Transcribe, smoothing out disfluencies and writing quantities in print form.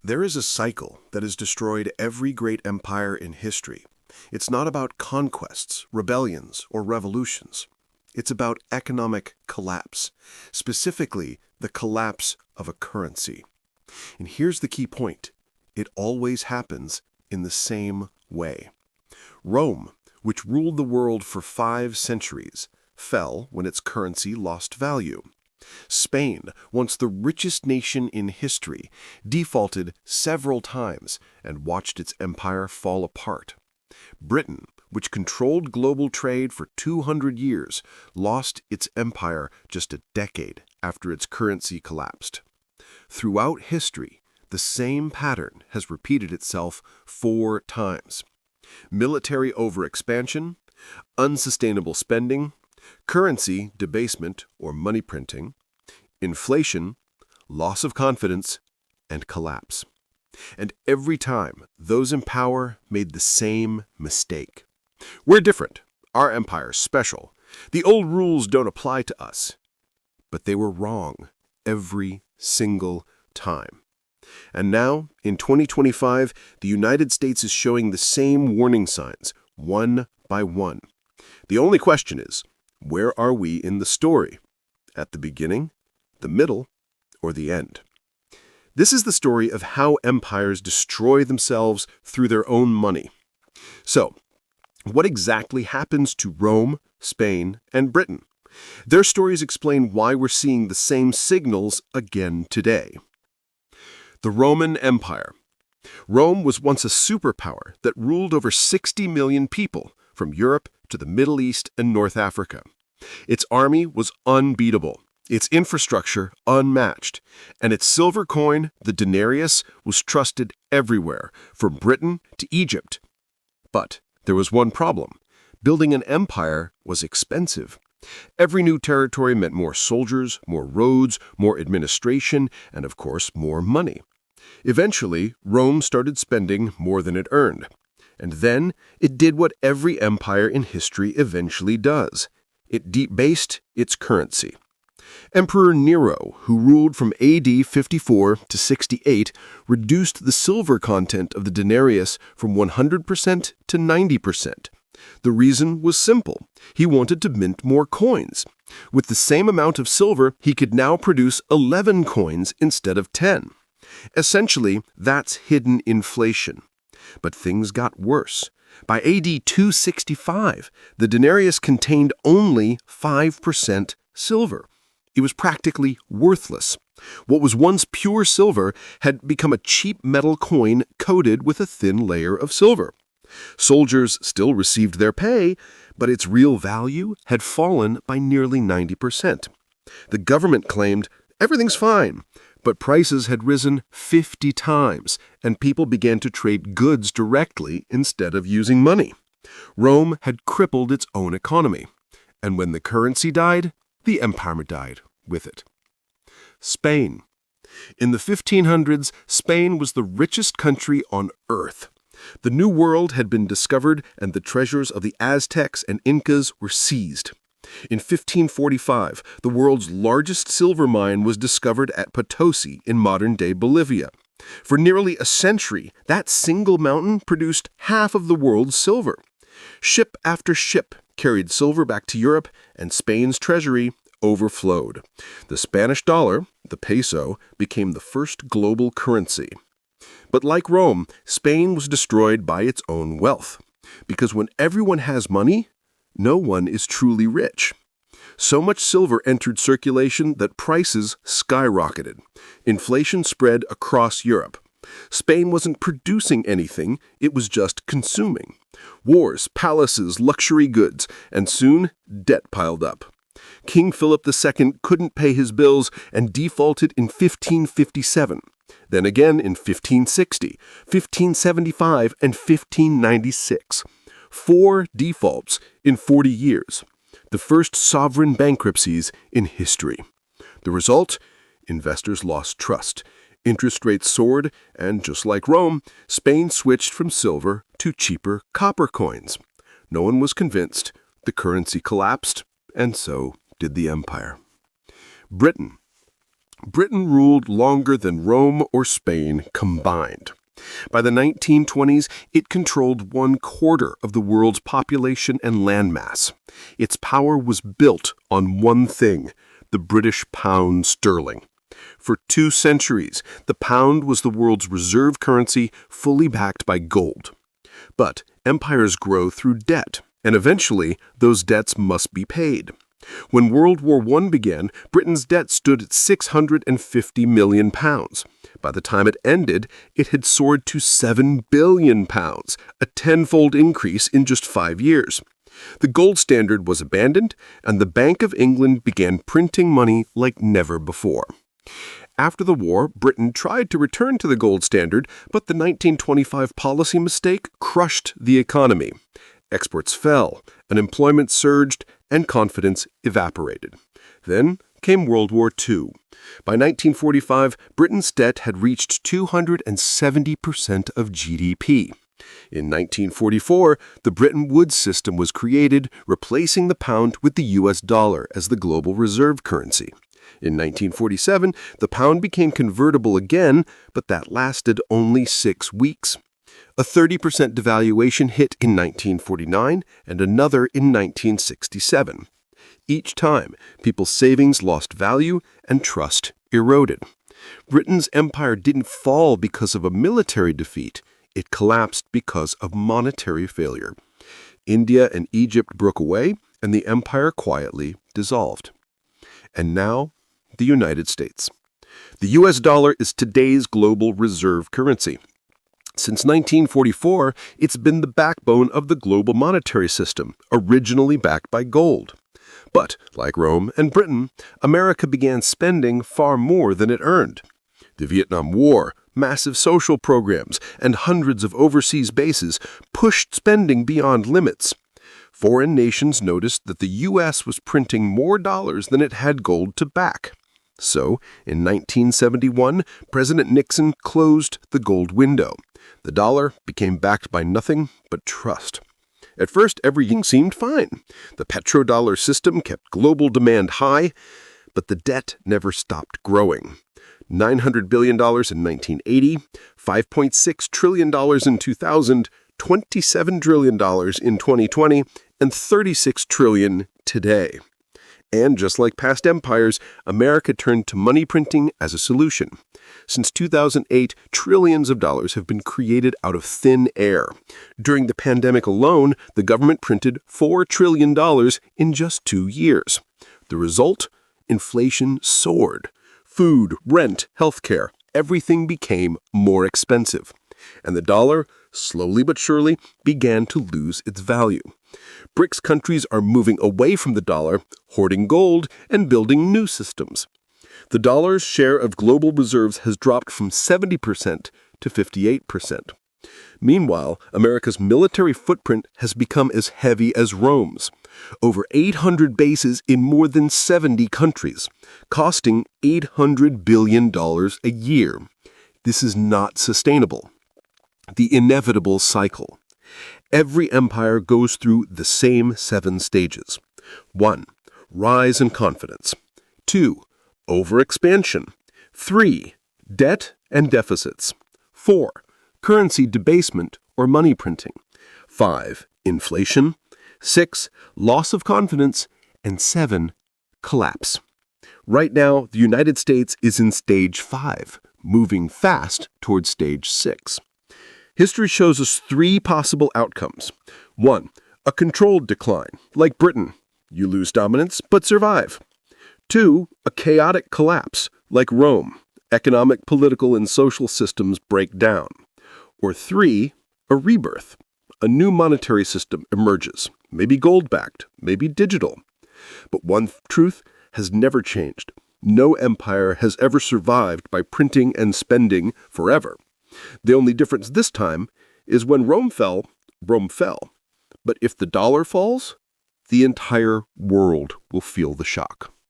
There is a cycle that has destroyed every great empire in history. It's not about conquests, rebellions, or revolutions. It's about economic collapse, specifically the collapse of a currency. And here's the key point. It always happens in the same way. Rome, which ruled the world for 5 centuries, fell when its currency lost value. Spain, once the richest nation in history, defaulted several times and watched its empire fall apart. Britain, which controlled global trade for 200 years, lost its empire just a decade after its currency collapsed. Throughout history, the same pattern has repeated itself 4 times. Military overexpansion, unsustainable spending, currency debasement or money printing, inflation, loss of confidence, and collapse. And every time, those in power made the same mistake. We're different. Our empire's special. The old rules don't apply to us. But they were wrong every single time. And now, in 2025, the United States is showing the same warning signs, one by one. The only question is, where are we in the story? At the beginning, the middle, or the end? This is the story of how empires destroy themselves through their own money. So, what exactly happens to Rome, Spain, and Britain? Their stories explain why we're seeing the same signals again today. The Roman Empire. Rome was once a superpower that ruled over 60 million people from Europe to the Middle East and North Africa. Its army was unbeatable, its infrastructure unmatched, and its silver coin, the denarius, was trusted everywhere, from Britain to Egypt. But there was one problem. Building an empire was expensive. Every new territory meant more soldiers, more roads, more administration, and of course, more money. Eventually, Rome started spending more than it earned. And then it did what every empire in history eventually does. It debased its currency. Emperor Nero, who ruled from AD 54 to 68, reduced the silver content of the denarius from 100% to 90%. The reason was simple. He wanted to mint more coins. With the same amount of silver, he could now produce 11 coins instead of 10. Essentially, that's hidden inflation. But things got worse. By AD 265, the denarius contained only 5% silver. It was practically worthless. What was once pure silver had become a cheap metal coin coated with a thin layer of silver. Soldiers still received their pay, but its real value had fallen by nearly 90%. The government claimed, everything's fine, but prices had risen 50 times, and people began to trade goods directly instead of using money. Rome had crippled its own economy, and when the currency died, the empire died with it. Spain. In the 1500s, Spain was the richest country on earth. The New World had been discovered, and the treasures of the Aztecs and Incas were seized. In 1545, the world's largest silver mine was discovered at Potosi in modern-day Bolivia. For nearly a century, that single mountain produced half of the world's silver. Ship after ship carried silver back to Europe, and Spain's treasury overflowed. The Spanish dollar, the peso, became the first global currency. But like Rome, Spain was destroyed by its own wealth. Because when everyone has money, no one is truly rich. So much silver entered circulation that prices skyrocketed. Inflation spread across Europe. Spain wasn't producing anything, it was just consuming. Wars, palaces, luxury goods, and soon debt piled up. King Philip II couldn't pay his bills and defaulted in 1557. Then again in 1560, 1575, and 1596. 4 defaults in 40 years. The first sovereign bankruptcies in history. The result? Investors lost trust. Interest rates soared, and just like Rome, Spain switched from silver to cheaper copper coins. No one was convinced. The currency collapsed, and so did the empire. Britain. Britain ruled longer than Rome or Spain combined. By the 1920s, it controlled 1/4 of the world's population and landmass. Its power was built on one thing: the British pound sterling. For 2 centuries, the pound was the world's reserve currency, fully backed by gold. But empires grow through debt, and eventually those debts must be paid. When World War I began, Britain's debt stood at £650 million. By the time it ended, it had soared to £7 billion, a tenfold increase in just 5 years. The gold standard was abandoned, and the Bank of England began printing money like never before. After the war, Britain tried to return to the gold standard, but the 1925 policy mistake crushed the economy. Exports fell, unemployment surged, and confidence evaporated. Then came World War II. By 1945, Britain's debt had reached 270% of GDP. In 1944, the Bretton Woods system was created, replacing the pound with the US dollar as the global reserve currency. In 1947, the pound became convertible again, but that lasted only 6 weeks. A 30% devaluation hit in 1949 and another in 1967. Each time, people's savings lost value and trust eroded. Britain's empire didn't fall because of a military defeat. It collapsed because of monetary failure. India and Egypt broke away, and the empire quietly dissolved. And now, the United States. The US dollar is today's global reserve currency. Since 1944, it's been the backbone of the global monetary system, originally backed by gold. But, like Rome and Britain, America began spending far more than it earned. The Vietnam War, massive social programs, and hundreds of overseas bases pushed spending beyond limits. Foreign nations noticed that the U.S. was printing more dollars than it had gold to back. So, in 1971, President Nixon closed the gold window. The dollar became backed by nothing but trust. At first, everything seemed fine. The petrodollar system kept global demand high, but the debt never stopped growing. $900 billion in 1980, $5.6 trillion in 2000, $27 trillion in 2020, and $36 trillion today. And just like past empires, America turned to money printing as a solution. Since 2008, trillions of dollars have been created out of thin air. During the pandemic alone, the government printed $4 trillion in just 2 years. The result? Inflation soared. Food, rent, healthcare, everything became more expensive. And the dollar, slowly but surely, began to lose its value. BRICS countries are moving away from the dollar, hoarding gold, and building new systems. The dollar's share of global reserves has dropped from 70% to 58%. Meanwhile, America's military footprint has become as heavy as Rome's. Over 800 bases in more than 70 countries, costing $800 billion a year. This is not sustainable. The inevitable cycle. Every empire goes through the same 7 stages. 1. Rise in confidence. 2. Overexpansion. 3. Debt and deficits. 4. Currency debasement or money printing. 5. Inflation. 6. Loss of confidence. And 7. Collapse. Right now, the United States is in stage 5, moving fast towards stage 6. History shows us 3 possible outcomes. 1. A controlled decline, like Britain. You lose dominance, but survive. 2. A chaotic collapse, like Rome. Economic, political, and social systems break down. Or 3. A rebirth. A new monetary system emerges, maybe gold-backed, maybe digital. But one truth has never changed. No empire has ever survived by printing and spending forever. The only difference this time is when Rome fell, Rome fell. But if the dollar falls, the entire world will feel the shock.